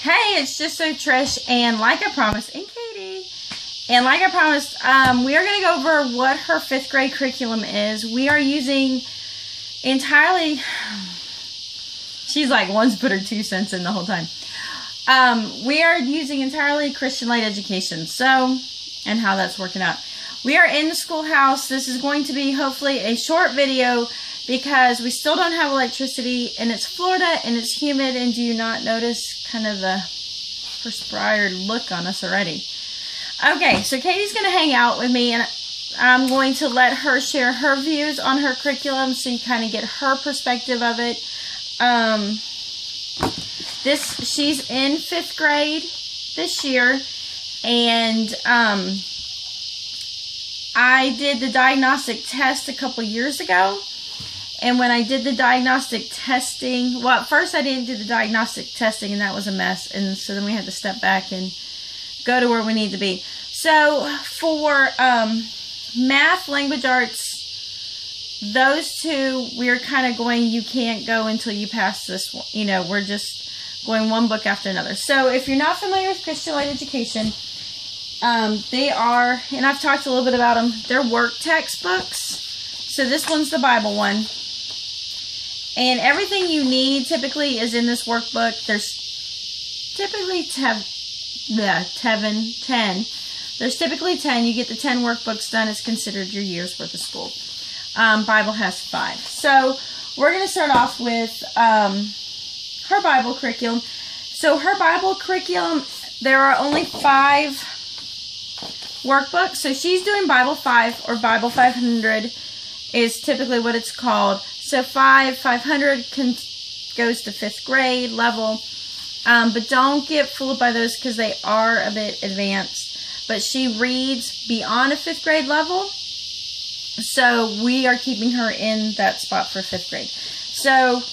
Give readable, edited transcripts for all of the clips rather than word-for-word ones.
Hey, it's Just So Trish, and like I promised, and Katie, and like I promised, we are going to go over what her 5th grade curriculum is. We are using entirely, she's like, once put her 2 cents in the whole time. We are using entirely Christian light education, so, and how that's working out. We are in the schoolhouse. This is going to be hopefully a short video because we still don't have electricity, and it's Florida, and it's humid, and do you not notice kind of the perspired look on us already? Okay, so Katie's going to hang out with me, and I'm going to let her share her views on her curriculum so you kind of get her perspective of it. She's in 5th grade this year, and I did the diagnostic test a couple years ago. And when I did the diagnostic testing, well, at first I didn't do the diagnostic testing, and that was a mess. And so then we had to step back and go to where we need to be. So for math, language arts, those two, we're kind of going, you can't go until you pass this one. You know, we're just going one book after another. So if you're not familiar with Christian light education, they are, and I've talked a little bit about them, they're work textbooks. So this one's the Bible one. And everything you need typically is in this workbook. There's typically 10. There's typically 10. You get the 10 workbooks done. It's considered your year's worth of school. Bible has 5. So we're going to start off with her Bible curriculum. So her Bible curriculum, there are only 5 workbooks. So she's doing Bible 5 or Bible 500 is typically what it's called. So 500 goes to 5th grade level. But don't get fooled by those because they are a bit advanced. But she reads beyond a 5th grade level. So we are keeping her in that spot for 5th grade. So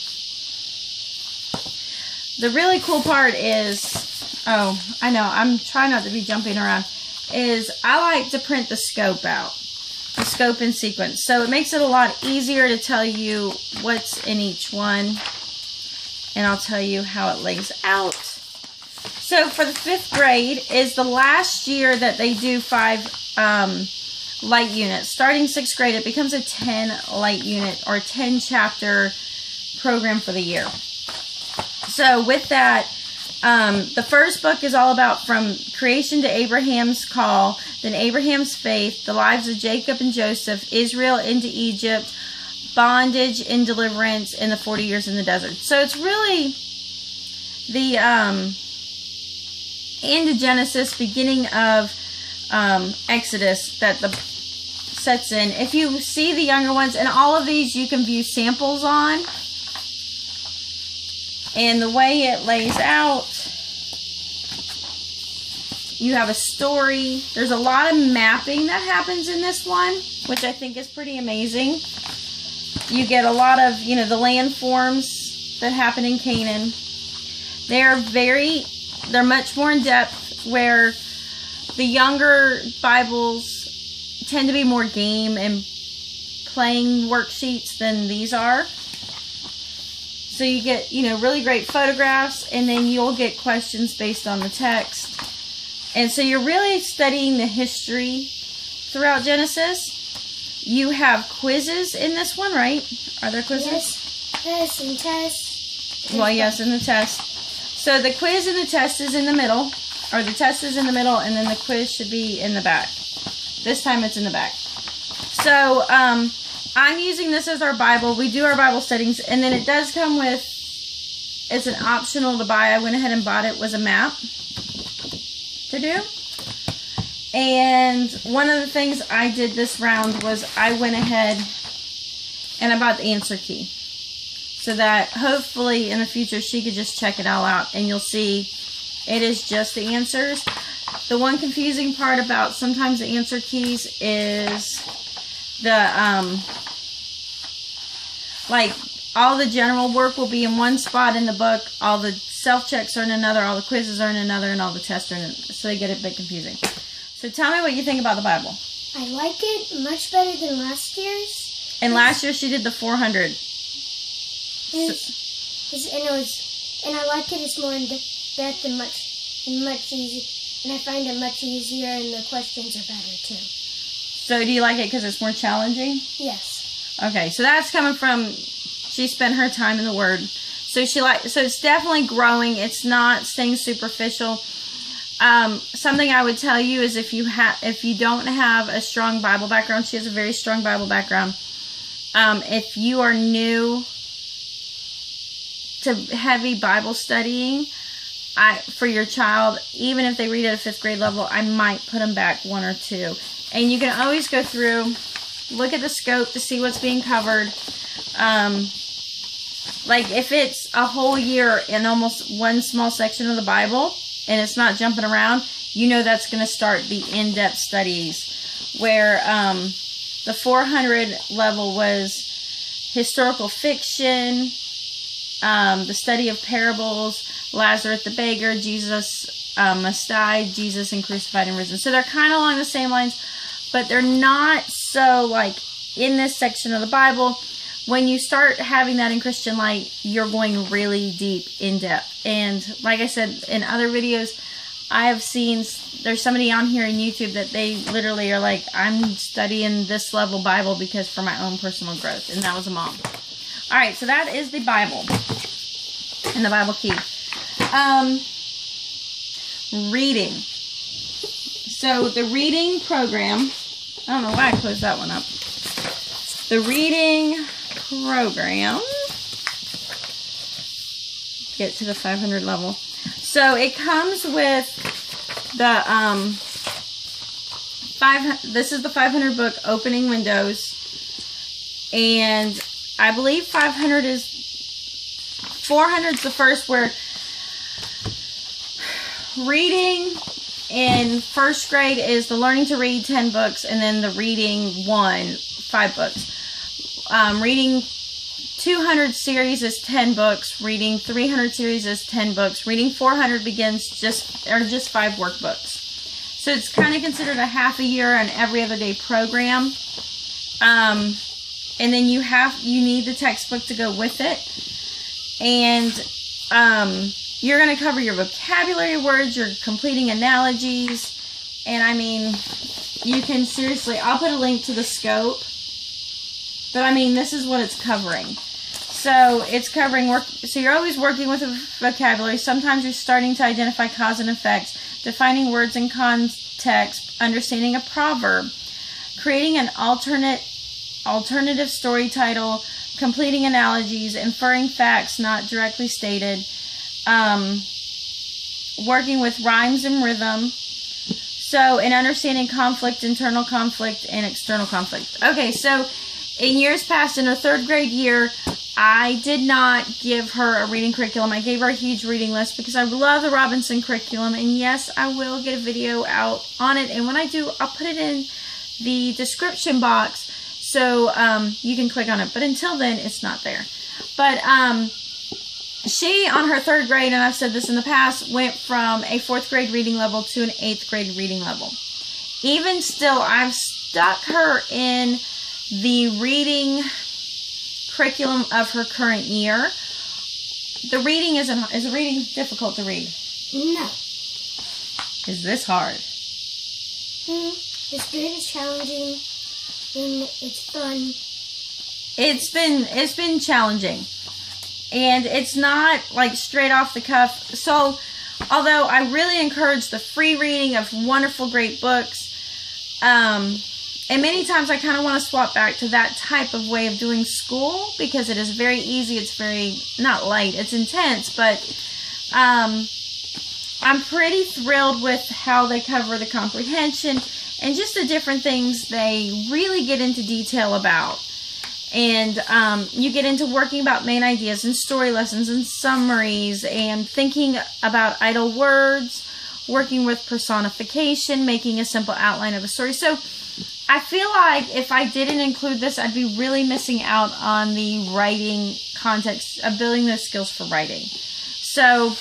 the really cool part is, oh, I know, I'm trying not to be jumping around, is I like to print the scope out. The scope and sequence. So it makes it a lot easier to tell you what's in each one. And I'll tell you how it lays out. So for the 5th grade is the last year that they do 5 light units. Starting 6th grade, it becomes a 10 light unit or 10 chapter program for the year. So with that, the first book is all about from creation to Abraham's call, then Abraham's faith, the lives of Jacob and Joseph, Israel into Egypt, bondage and deliverance, and the 40 years in the desert. So it's really the end of Genesis, beginning of Exodus that sets in. If you see the younger ones, and all of these you can view samples on. And the way it lays out, you have a story. There's a lot of mapping that happens in this one, which I think is pretty amazing. You get a lot of, you know, the landforms that happen in Canaan. They're much more in depth, where the younger Bibles tend to be more game and playing worksheets than these are. So you get, you know, really great photographs, and then you'll get questions based on the text. And so you're really studying the history throughout Genesis. You have quizzes in this one, right? Are there quizzes? Yes, and tests. Well, yes, and the test. So the quiz and the test is in the middle, or the test is in the middle, and then the quiz should be in the back. This time it's in the back. So, I'm using this as our Bible. We do our Bible studies, and then it does come with, it's an optional to buy. I went ahead and bought it, was a map to do. And one of the things I did this round was I went ahead and I bought the answer key. So that hopefully in the future she could just check it all out, and you'll see it is just the answers. The one confusing part about sometimes the answer keys is the, like, all the general work will be in one spot in the book, all the self-checks are in another, all the quizzes are in another, and all the tests are in another. So they get a bit confusing. So tell me what you think about the Bible. I like it much better than last year's. And last year she did the 400. And I like it. It's more in depth. better much easier, and I find it much easier, and the questions are better too. So do you like it because it's more challenging? Yes. Okay, so that's coming from, she spent her time in the Word. So so it's definitely growing. It's not staying superficial. Something I would tell you is if you don't have a strong Bible background, she has a very strong Bible background. If you are new to heavy Bible studying, for your child, even if they read at a 5th grade level, I might put them back 1 or 2. And you can always go through, look at the scope to see what's being covered. Like if it's a whole year in almost one small section of the Bible and it's not jumping around, you know that's going to start the in-depth studies where the 400 level was historical fiction, the study of parables, Lazarus the beggar, Jesus must die, Jesus and crucified and risen. So they're kind of along the same lines, but they're not so like in this section of the Bible. When you start having that in Christian Light, you're going really deep in depth. And like I said in other videos, I have seen, there's somebody on here on YouTube that they literally are like, I'm studying this level Bible because for my own personal growth. And that was a mom. All right, so that is the Bible and the Bible key. Reading. So the reading program, I don't know why I closed that one up. The reading program, get to the 500 level. So it comes with the this is the 500 book Opening Windows, and I believe 400 is the first, where reading in 1st grade is the learning to read 10 books, and then the reading 5 books. Reading 200 series is 10 books. Reading 300 series is 10 books. Reading 400 begins just 5 workbooks. So it's kind of considered a half a year and every other day program. And then you need the textbook to go with it. And you're going to cover your vocabulary words, you're completing analogies. And I mean, you can seriously, I'll put a link to the scope. But I mean, this is what it's covering. So it's covering work. So you're always working with a vocabulary. Sometimes you're starting to identify cause and effects, defining words in context, understanding a proverb, creating an alternative story title, completing analogies, inferring facts not directly stated, working with rhymes and rhythm. So, and understanding conflict, internal conflict, and external conflict. Okay, so in years past, in her 3rd grade year, I did not give her a reading curriculum. I gave her a huge reading list because I love the Robinson curriculum. And yes, I will get a video out on it. And when I do, I'll put it in the description box so you can click on it. But until then, it's not there. But she, on her 3rd grade, and I've said this in the past, went from a 4th grade reading level to an 8th grade reading level. Even still, I've stuck her in the reading curriculum of her current year. The reading is the reading difficult to read? No. Is this hard? It's good, it's challenging, and it's fun. It's been challenging. And it's not like straight off the cuff. So, although I really encourage the free reading of wonderful, great books, and many times I kind of want to swap back to that type of way of doing school because it is very easy. It's very, not light, it's intense, but I'm pretty thrilled with how they cover the comprehension and just the different things they really get into detail about. And you get into working about main ideas and story lessons and summaries and thinking about idle words, working with personification, making a simple outline of a story. So I feel like if I didn't include this, I'd be really missing out on the writing context of building those skills for writing. So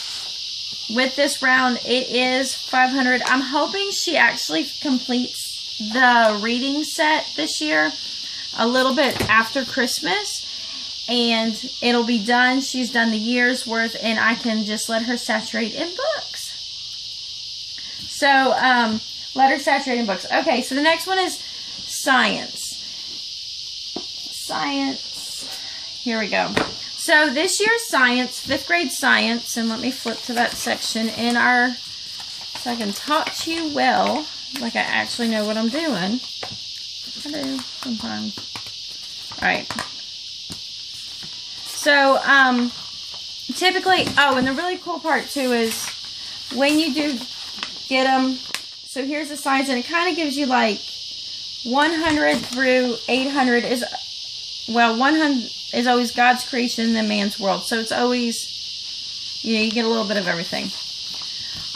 with this round, it is 500. I'm hoping she actually completes the reading set this year a little bit after Christmas. and it'll be done. She's done the year's worth, and I can just let her saturate in books. So, let her saturate in books. Okay, so the next one is science. Science. Here we go. So this year's science, 5th grade science, and let me flip to that section in our, so I can talk to you well, like I actually know what I'm doing. I do sometimes. All right. So, typically, oh, and the really cool part too is when you do get them, so here's the science, and it kind of gives you like 100 through 800 is, well, 100 is always God's creation and then man's world. So it's always, you know, you get a little bit of everything.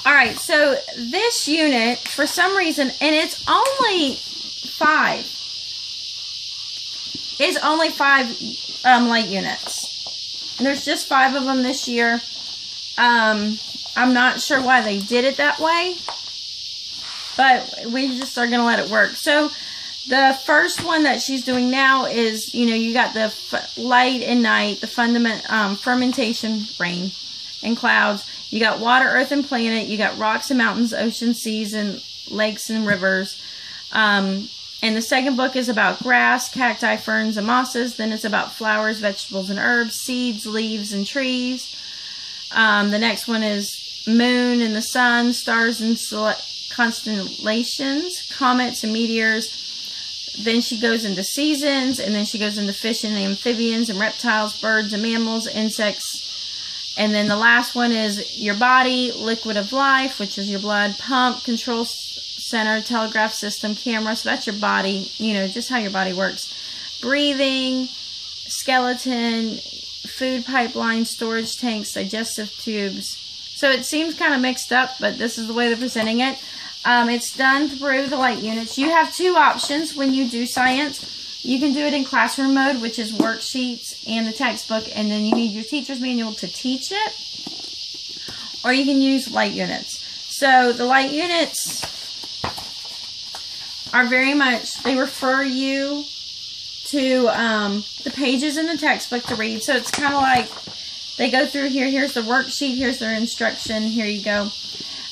All right, so this unit, for some reason, and it's only 5. It's only 5 light units. And there's just 5 of them this year. I'm not sure why they did it that way, but we just are going to let it work. So the first one that she's doing now is, you know, you got the light and night, the fermentation, rain and clouds. You got water, earth, and planet. You got rocks and mountains, oceans, seas, and lakes and rivers. And the second book is about grass, cacti, ferns, and mosses. Then it's about flowers, vegetables, and herbs, seeds, leaves, and trees. The next one is moon and the sun, stars and constellations, comets and meteors. Then she goes into seasons, and then she goes into fish and amphibians and reptiles, birds and mammals, insects. And then the last one is your body, liquid of life, which is your blood, pump, control center, telegraph system, camera. So that's your body, you know, just how your body works. Breathing, skeleton, food pipeline, storage tanks, digestive tubes. So it seems kind of mixed up, but this is the way they're presenting it. It's done through the light units. You have 2 options when you do science. You can do it in classroom mode, which is worksheets and the textbook, and then you need your teacher's manual to teach it. Or you can use light units. So the light units are very much, they refer you to the pages in the textbook to read. So it's kind of like they go through here. Here's the worksheet. Here's their instruction. Here you go.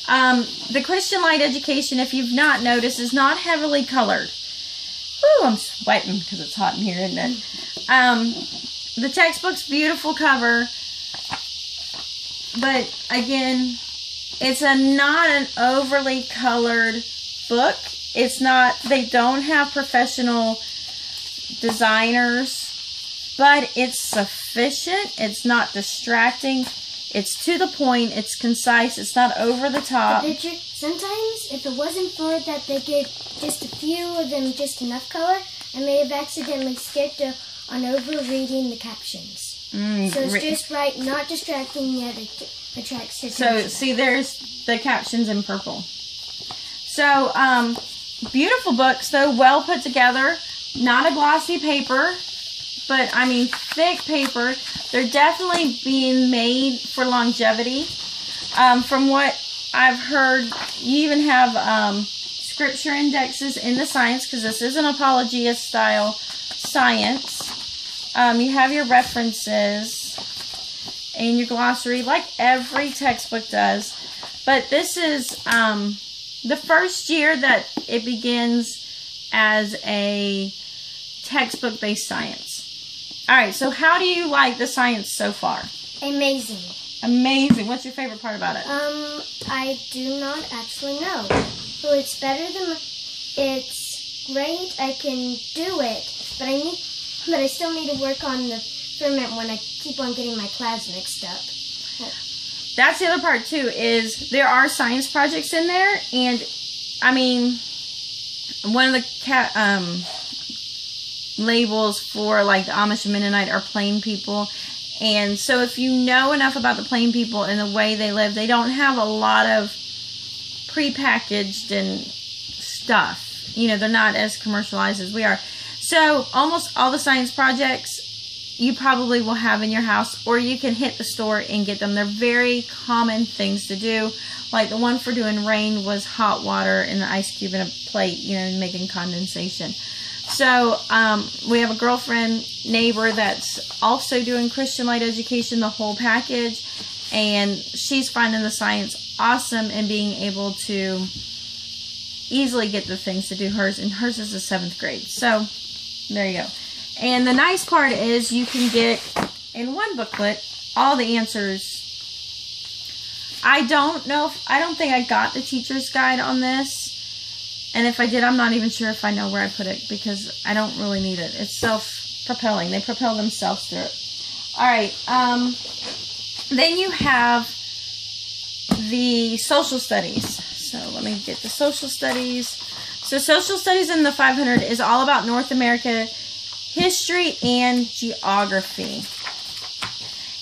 The Christian Light Education, if you've not noticed, is not heavily colored. Ooh, I'm sweating because it's hot in here, isn't it? The textbook's beautiful cover, but again, it's not an overly colored book. It's not, they don't have professional designers, but it's sufficient. It's not distracting. It's to the point. It's concise. It's not over the top. The picture, sometimes, if it wasn't for that they give just a few of them just enough color, I may have accidentally skipped on over-reading the captions. So it's just right, not distracting, yet it attracts your attention. So, see, there's the captions in purple. So, beautiful books, though, well put together. Not a glossy paper, but, I mean, thick paper. They're definitely being made for longevity. From what I've heard, you even have scripture indexes in the science, because this is an apologia-style science. You have your references and your glossary, like every textbook does. But this is the first year that it begins as a textbook-based science. Alright, so how do you like the science so far? Amazing. Amazing. What's your favorite part about it? I do not actually know. Well, it's better than, it's great, I can do it, but I still need to work on the ferment when I keep on getting my class mixed up. That's the other part too, is there are science projects in there, and I mean, one of the labels for like the Amish and Mennonite are plain people. And so if you know enough about the plain people and the way they live, they don't have a lot of prepackaged and stuff. You know, they're not as commercialized as we are. So almost all the science projects you probably will have in your house, or you can hit the store and get them. They're very common things to do. Like the one for doing rain was hot water and the ice cube in a plate, you know, making condensation. So we have a girlfriend, neighbor that's also doing Christian Light education, the whole package. And she's finding the science awesome and being able to easily get the things to do hers. And hers is the 7th grade. So there you go. And the nice part is you can get in one booklet all the answers. I don't think I got the teacher's guide on this. And if I did, I'm not even sure if I know where I put it because I don't really need it. It's self-propelling. They propel themselves through it. Alright, then you have the social studies. So let me get the social studies. So social studies in the 500 is all about North America history and geography.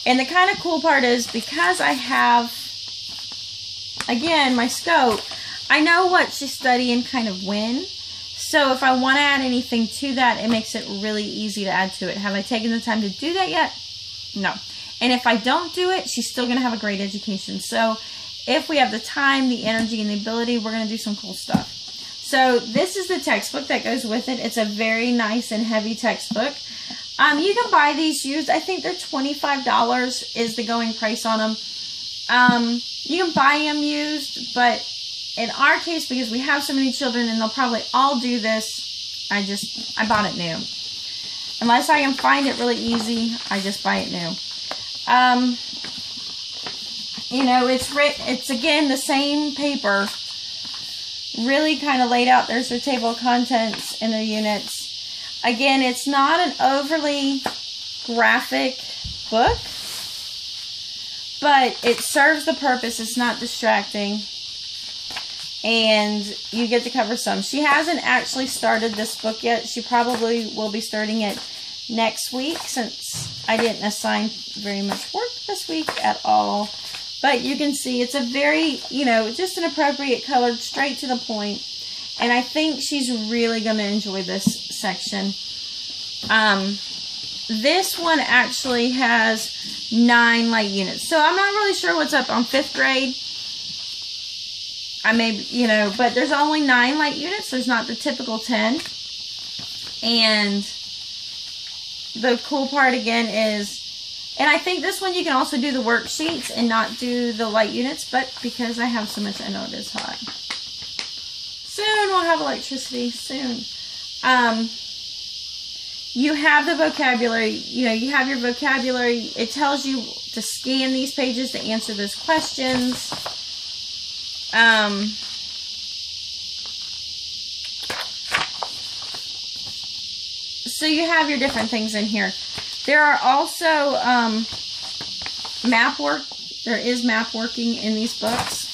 And the kind of cool part is because I have, again, my scope, I know what she's studying kind of when. So if I want to add anything to that, it makes it really easy to add to it. Have I taken the time to do that yet? No. And if I don't do it, she's still going to have a great education. So if we have the time, the energy, and the ability, we're going to do some cool stuff. So this is the textbook that goes with it. It's a very nice and heavy textbook. You can buy these used. I think they're $25 is the going price on them. You can buy them used, but in our case, because we have so many children and they'll probably all do this, I bought it new. Unless I can find it really easy, I just buy it new. You know, it's again the same paper, really kind of laid out. There's their table of contents and their units. Again, it's not an overly graphic book, but it serves the purpose. It's not distracting. And you get to cover some. She hasn't actually started this book yet. She probably will be starting it next week since I didn't assign very much work this week at all. But you can see it's a very, you know, just an appropriate color, straight to the point. And I think she's really going to enjoy this section. This one actually has 9 light units. So I'm not really sure what's up on 5th grade. I may, you know, but there's only 9 light units. There's not the typical 10. And the cool part again is, and I think this one you can also do the worksheets and not do the light units, but because I have so much, I know it is hot. Soon we'll have electricity, soon. You have the vocabulary, you know, you have your vocabulary. It tells you to scan these pages to answer those questions. So you have your different things in here. There are also map work. There is map working in these books.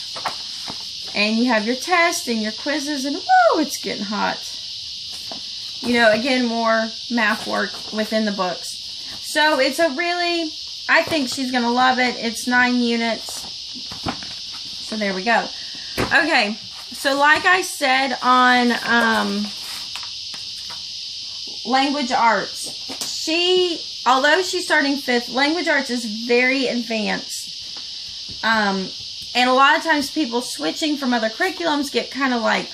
And you have your tests and your quizzes. And whoa, it's getting hot. You know, again, more math work within the books. So it's a really, I think she's going to love it. It's 9 units. So there we go. Okay, so like I said on language arts, although she's starting 5th, language arts is very advanced. And a lot of times people switching from other curriculums get kind of like,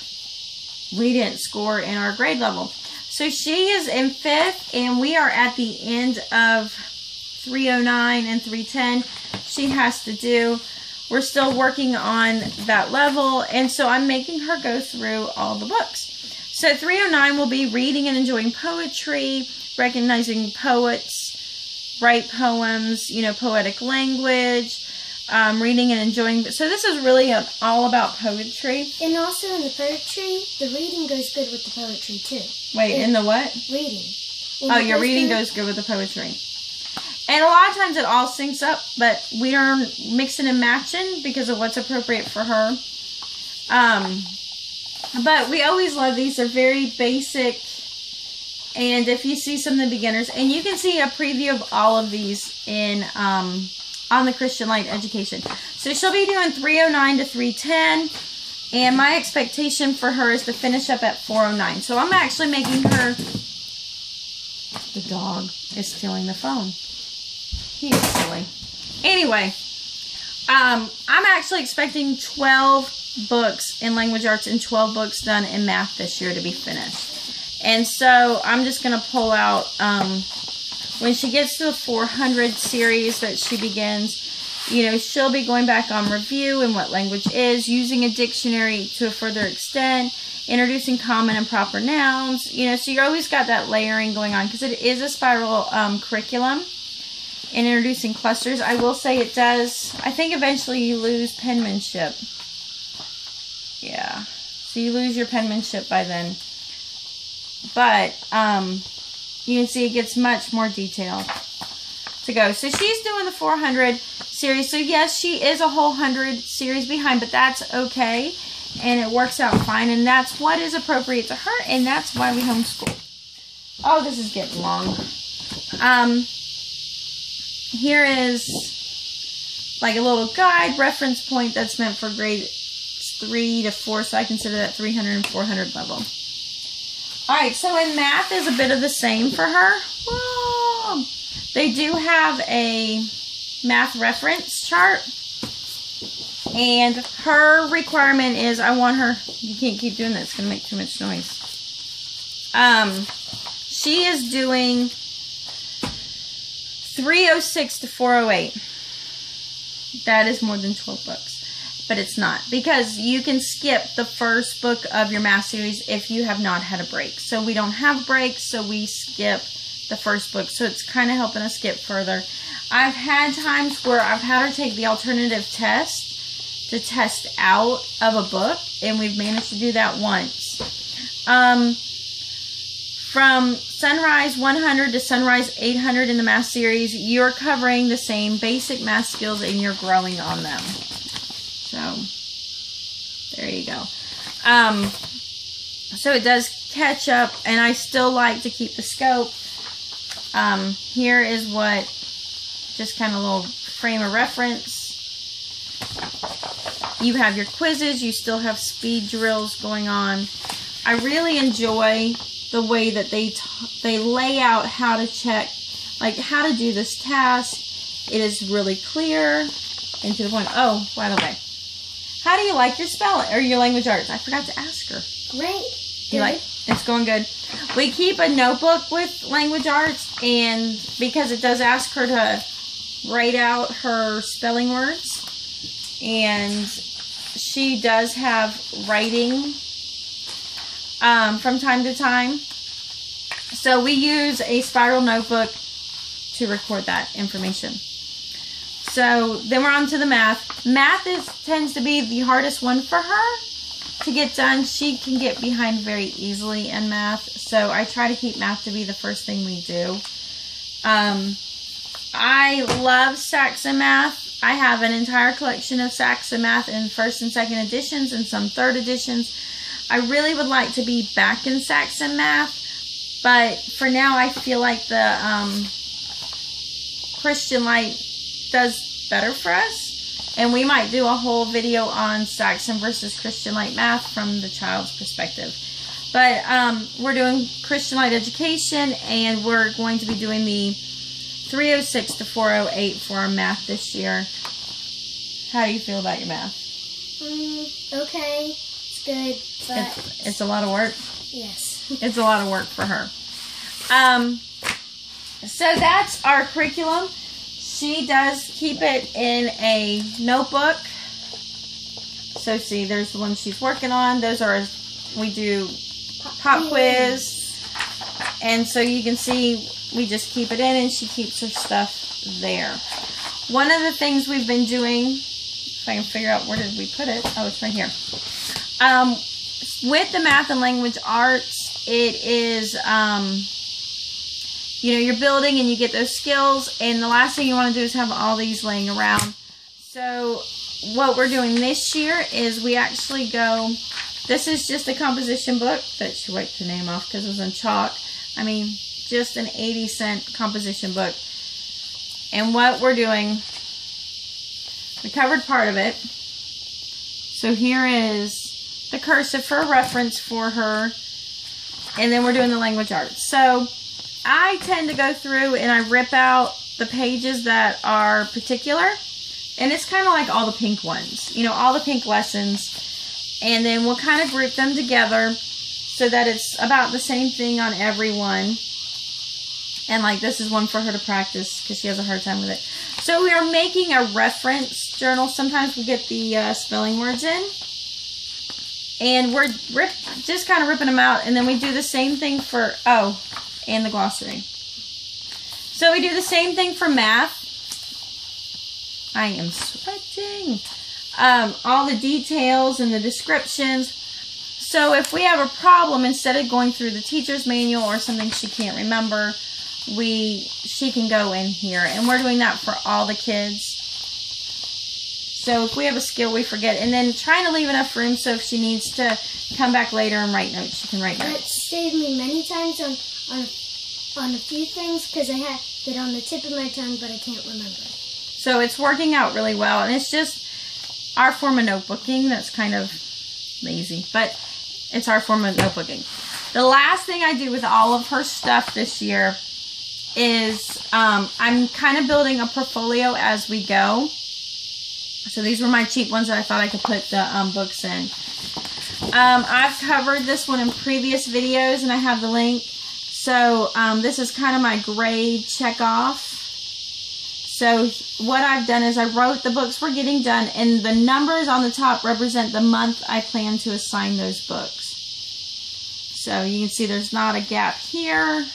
we didn't score in our grade level. So she is in 5th, and we are at the end of 309 and 310 she has to do. We're still working on that level, and so I'm making her go through all the books. So 309 will be reading and enjoying poetry, recognizing poets, write poems, you know, poetic language, reading and enjoying. So this is really all about poetry. And also in the poetry, the reading goes good with the poetry too. Wait, in the what? Reading. Oh, your reading goes good with the poetry. And a lot of times it all syncs up, but we are mixing and matching because of what's appropriate for her. But we always love these. They're very basic. And if you see some of the beginners, and you can see a preview of all of these in on the Christian Light Education. So she'll be doing 309 to 310. And my expectation for her is to finish up at 409. So I'm actually making her... The dog is stealing the phone. He's silly. Anyway, I'm actually expecting 12 books in language arts and 12 books done in math this year to be finished. And so I'm just going to pull out, when she gets to the 400 series that she begins, you know, she'll be going back on review and what language is, using a dictionary to a further extent, introducing common and proper nouns, you know, so you always got that layering going on because it is a spiral curriculum. And introducing clusters. I will say it does, I think eventually you lose penmanship. Yeah, so you lose your penmanship by then. But you can see it gets much more detailed to go. So she's doing the 400 series. So yes, she is a whole 100 series behind, but that's okay. And it works out fine. And that's what is appropriate to her. And that's why we homeschool. Oh, this is getting long. Here is like a little guide reference point that's meant for grades 3 to 4. So I consider that 300 and 400 level. Alright, so in math is a bit of the same for her. Whoa. They do have a math reference chart. And her requirement is, I want her, you can't keep doing that, it's going to make too much noise. She is doing 306 to 408. That is more than 12 books. But it's not. Because you can skip the first book of your math series if you have not had a break. So we don't have breaks, so we skip the first book. So it's kind of helping us skip further. I've had times where I've had her take the alternative test to test out of a book. And we've managed to do that once. From Sunrise 100 to Sunrise 800 in the math series, you're covering the same basic math skills and you're growing on them. So, there you go. So it does catch up, and I still like to keep the scope. Here is what, just kind of a little frame of reference. You have your quizzes, you still have speed drills going on. I really enjoy the way that they lay out how to check, like how to do this task. It is really clear and to the point. Oh, by the way, how do you like your spelling or your language arts? I forgot to ask her. Great. You like? It's going good. We keep a notebook with language arts, and because it does ask her to write out her spelling words, and she does have writing from time to time. So we use a spiral notebook to record that information. So then we're on to the math. Math tends to be the hardest one for her to get done. She can get behind very easily in math. So I try to keep math to be the first thing we do. I love Saxon Math. I have an entire collection of Saxon Math in first and second editions and some third editions. I really would like to be back in Saxon Math, but for now I feel like the Christian Light does better for us, and we might do a whole video on Saxon versus Christian Light Math from the child's perspective. But we're doing Christian Light Education, and we're going to be doing the 306 to 408 for our math this year. How do you feel about your math? Okay. Good, but it's a lot of work. Yes. It's a lot of work for her. So that's our curriculum. She does keep it in a notebook. So see, there's the one she's working on. Those are, we do pop quiz. And so you can see we just keep it in and she keeps her stuff there. One of the things we've been doing, if I can figure out where did we put it. Oh, it's right here. With the math and language arts, it is, you know, you're building and you get those skills, and the last thing you want to do is have all these laying around. So what we're doing this year is we actually go, this is just a composition book that she wiped her name off because it was in chalk. I mean, just an 80-cent composition book. And what we're doing, we covered part of it. So here is the cursive for a reference for her, and then we're doing the language arts. So I tend to go through and I rip out the pages that are particular, and it's kind of like all the pink ones, you know, all the pink lessons, and then we'll kind of group them together so that it's about the same thing on everyone. And like this is one for her to practice because she has a hard time with it. So we are making a reference journal. Sometimes we get the spelling words in. And we're just kind of ripping them out. And then we do the same thing for, and the glossary. So we do the same thing for math. I am sweating. All the details and the descriptions. So if we have a problem, instead of going through the teacher's manual or something she can't remember, she can go in here. And we're doing that for all the kids. So if we have a skill we forget, and then trying to leave enough room so if she needs to come back later and write notes, she can write notes. That saved me many times on a few things because I had it on the tip of my tongue, but I can't remember. So it's working out really well, and it's just our form of notebooking that's kind of lazy, but it's our form of notebooking. The last thing I do with all of her stuff this year is I'm kind of building a portfolio as we go. So these were my cheap ones that I thought I could put the books in. I've covered this one in previous videos, and I have the link. So this is kind of my grade check off. So what I've done is I wrote the books we're getting done, and the numbers on the top represent the month I plan to assign those books. So you can see there's not a gap here,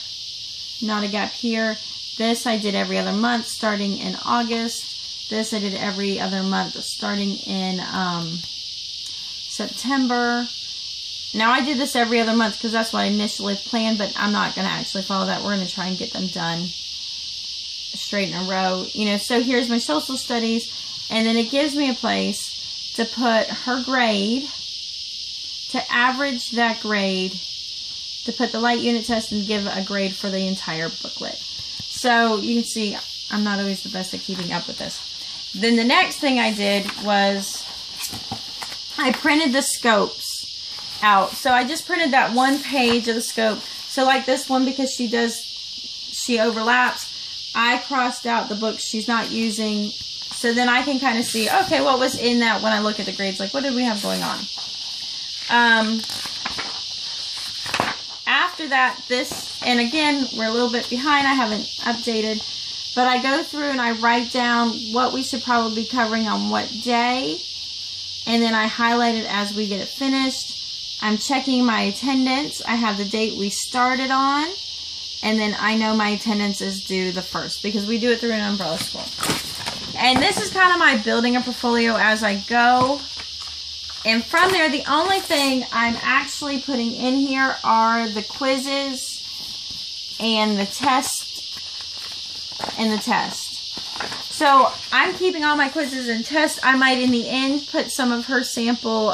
not a gap here. This I did every other month starting in August. This I did every other month starting in September. Now I did this every other month because that's what I initially planned, but I'm not going to actually follow that. We're going to try and get them done straight in a row. You know, so here's my social studies, and then it gives me a place to put her grade, to average that grade, to put the light unit test and give a grade for the entire booklet. So you can see I'm not always the best at keeping up with this. Then the next thing I did was I printed the scopes out. So I just printed that one page of the scope. So like this one, because she overlaps, I crossed out the books she's not using. So then I can kind of see, okay, what was in that when I look at the grades? Like, what did we have going on? After that, and again, we're a little bit behind. I haven't updated. But I go through and I write down what we should probably be covering on what day. And then I highlight it as we get it finished. I'm checking my attendance. I have the date we started on. And then I know my attendance is due the 1st because we do it through an umbrella school. And this is kind of my building a portfolio as I go. And from there, the only thing I'm actually putting in here are the quizzes and the test. So I'm keeping all my quizzes and tests. I might in the end put some of her sample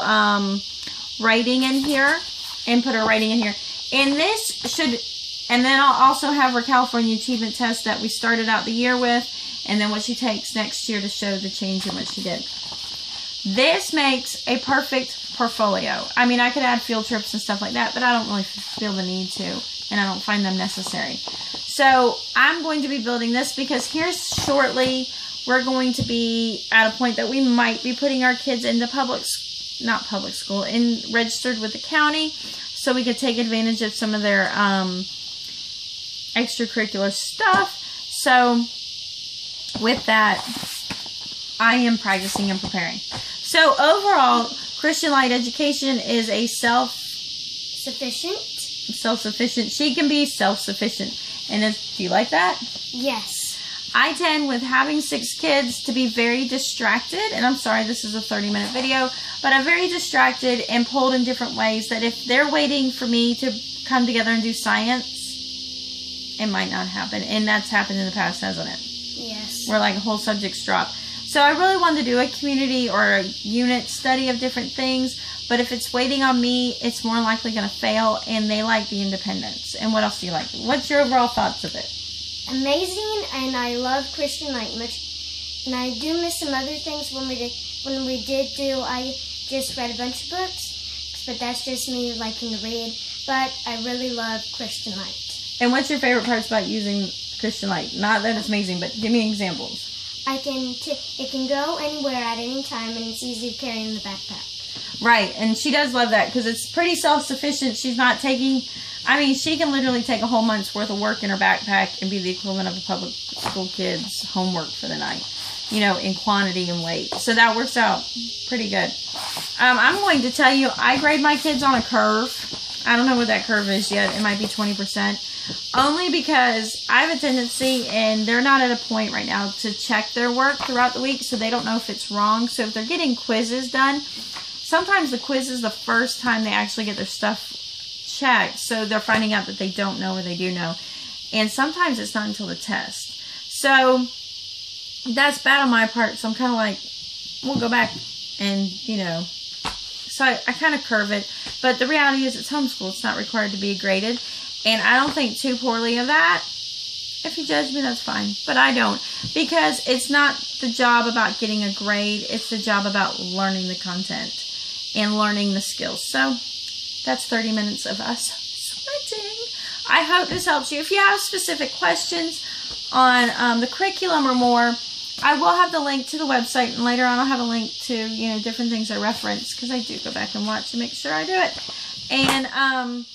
writing in here and put her writing in here. And this should, and then I'll also have her California Achievement Test that we started out the year with, and then what she takes next year to show the change in what she did. This makes a perfect portfolio. I mean, I could add field trips and stuff like that, but I don't really feel the need to, and I don't find them necessary. So I'm going to be building this because here shortly we're going to be at a point that we might be putting our kids into registered with the county, so we could take advantage of some of their extracurricular stuff. So with that, I am practicing and preparing. So overall, Christian Light Education is a self-sufficient. She can be self-sufficient. And do you like that? Yes. I tend, with having 6 kids, to be very distracted. And I'm sorry, this is a 30-minute video. But I'm very distracted and pulled in different ways that if they're waiting for me to come together and do science, it might not happen. And that's happened in the past, hasn't it? Yes. Where like whole subjects drop. So I really wanted to do a community or a unit study of different things. But if it's waiting on me, it's more likely going to fail, and they like the independence. And what else do you like? What's your overall thoughts of it? Amazing, and I love Christian Light much. And I do miss some other things when we did do. I just read a bunch of books, but that's just me liking to read. But I really love Christian Light. And what's your favorite parts about using Christian Light? Not that it's amazing, but give me examples. It can go anywhere at any time, and it's easy to carry in the backpack. Right, and she does love that because it's pretty self-sufficient. She's not taking, I mean, she can literally take a whole month's worth of work in her backpack and be the equivalent of a public school kid's homework for the night, you know, in quantity and weight. So that works out pretty good. I'm going to tell you, I grade my kids on a curve. I don't know what that curve is yet. It might be 20%. Only because I have a tendency, and they're not at a point right now to check their work throughout the week, so they don't know if it's wrong. So if they're getting quizzes done, sometimes the quiz is the first time they actually get their stuff checked, so they're finding out that they don't know or they do know. And sometimes it's not until the test. So that's bad on my part, so I'm kind of like, we'll go back and, you know, so I kind of curve it. But the reality is it's homeschool. It's not required to be graded. And I don't think too poorly of that. If you judge me, that's fine. But I don't. Because it's not the job about getting a grade. It's the job about learning the content and learning the skills. So that's 30 minutes of us sweating. I hope this helps you. If you have specific questions on the curriculum or more, I will have the link to the website, and later on I'll have a link to, you know, different things I reference, because I do go back and watch to make sure I do it. And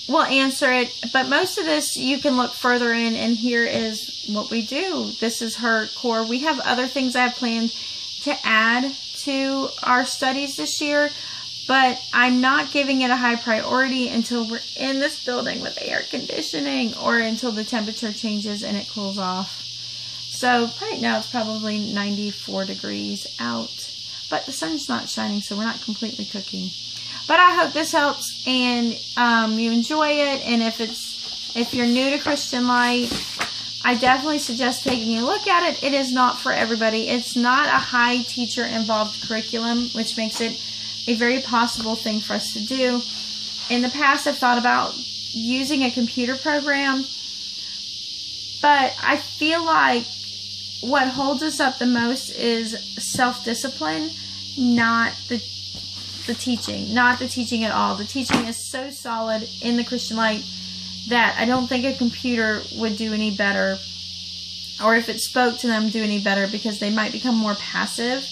we'll answer it. But most of this you can look further in, and here is what we do. This is her core. We have other things I have planned to add to our studies this year, but I'm not giving it a high priority until we're in this building with air conditioning, or until the temperature changes and it cools off. So right now it's probably 94 degrees out, but the sun's not shining, so we're not completely cooking. But I hope this helps and you enjoy it. And if you're new to Christian Light, I definitely suggest taking a look at it. It is not for everybody. It's not a high teacher involved curriculum, which makes it a very possible thing for us to do. In the past, I've thought about using a computer program, but I feel like what holds us up the most is self-discipline, not the teaching. Not the teaching at all. The teaching is so solid in the Christian Light that I don't think a computer would do any better, or if it spoke to them, do any better, because they might become more passive.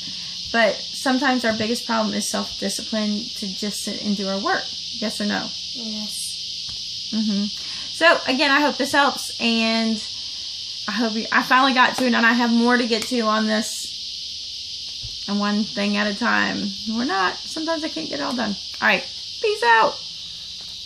But sometimes our biggest problem is self-discipline, to just sit and do our work. Yes or no? Yes. So, again, I hope this helps, and I finally got to it, and I have more to get to on this, and one thing at a time. We're not. Sometimes I can't get it all done. All right. Peace out.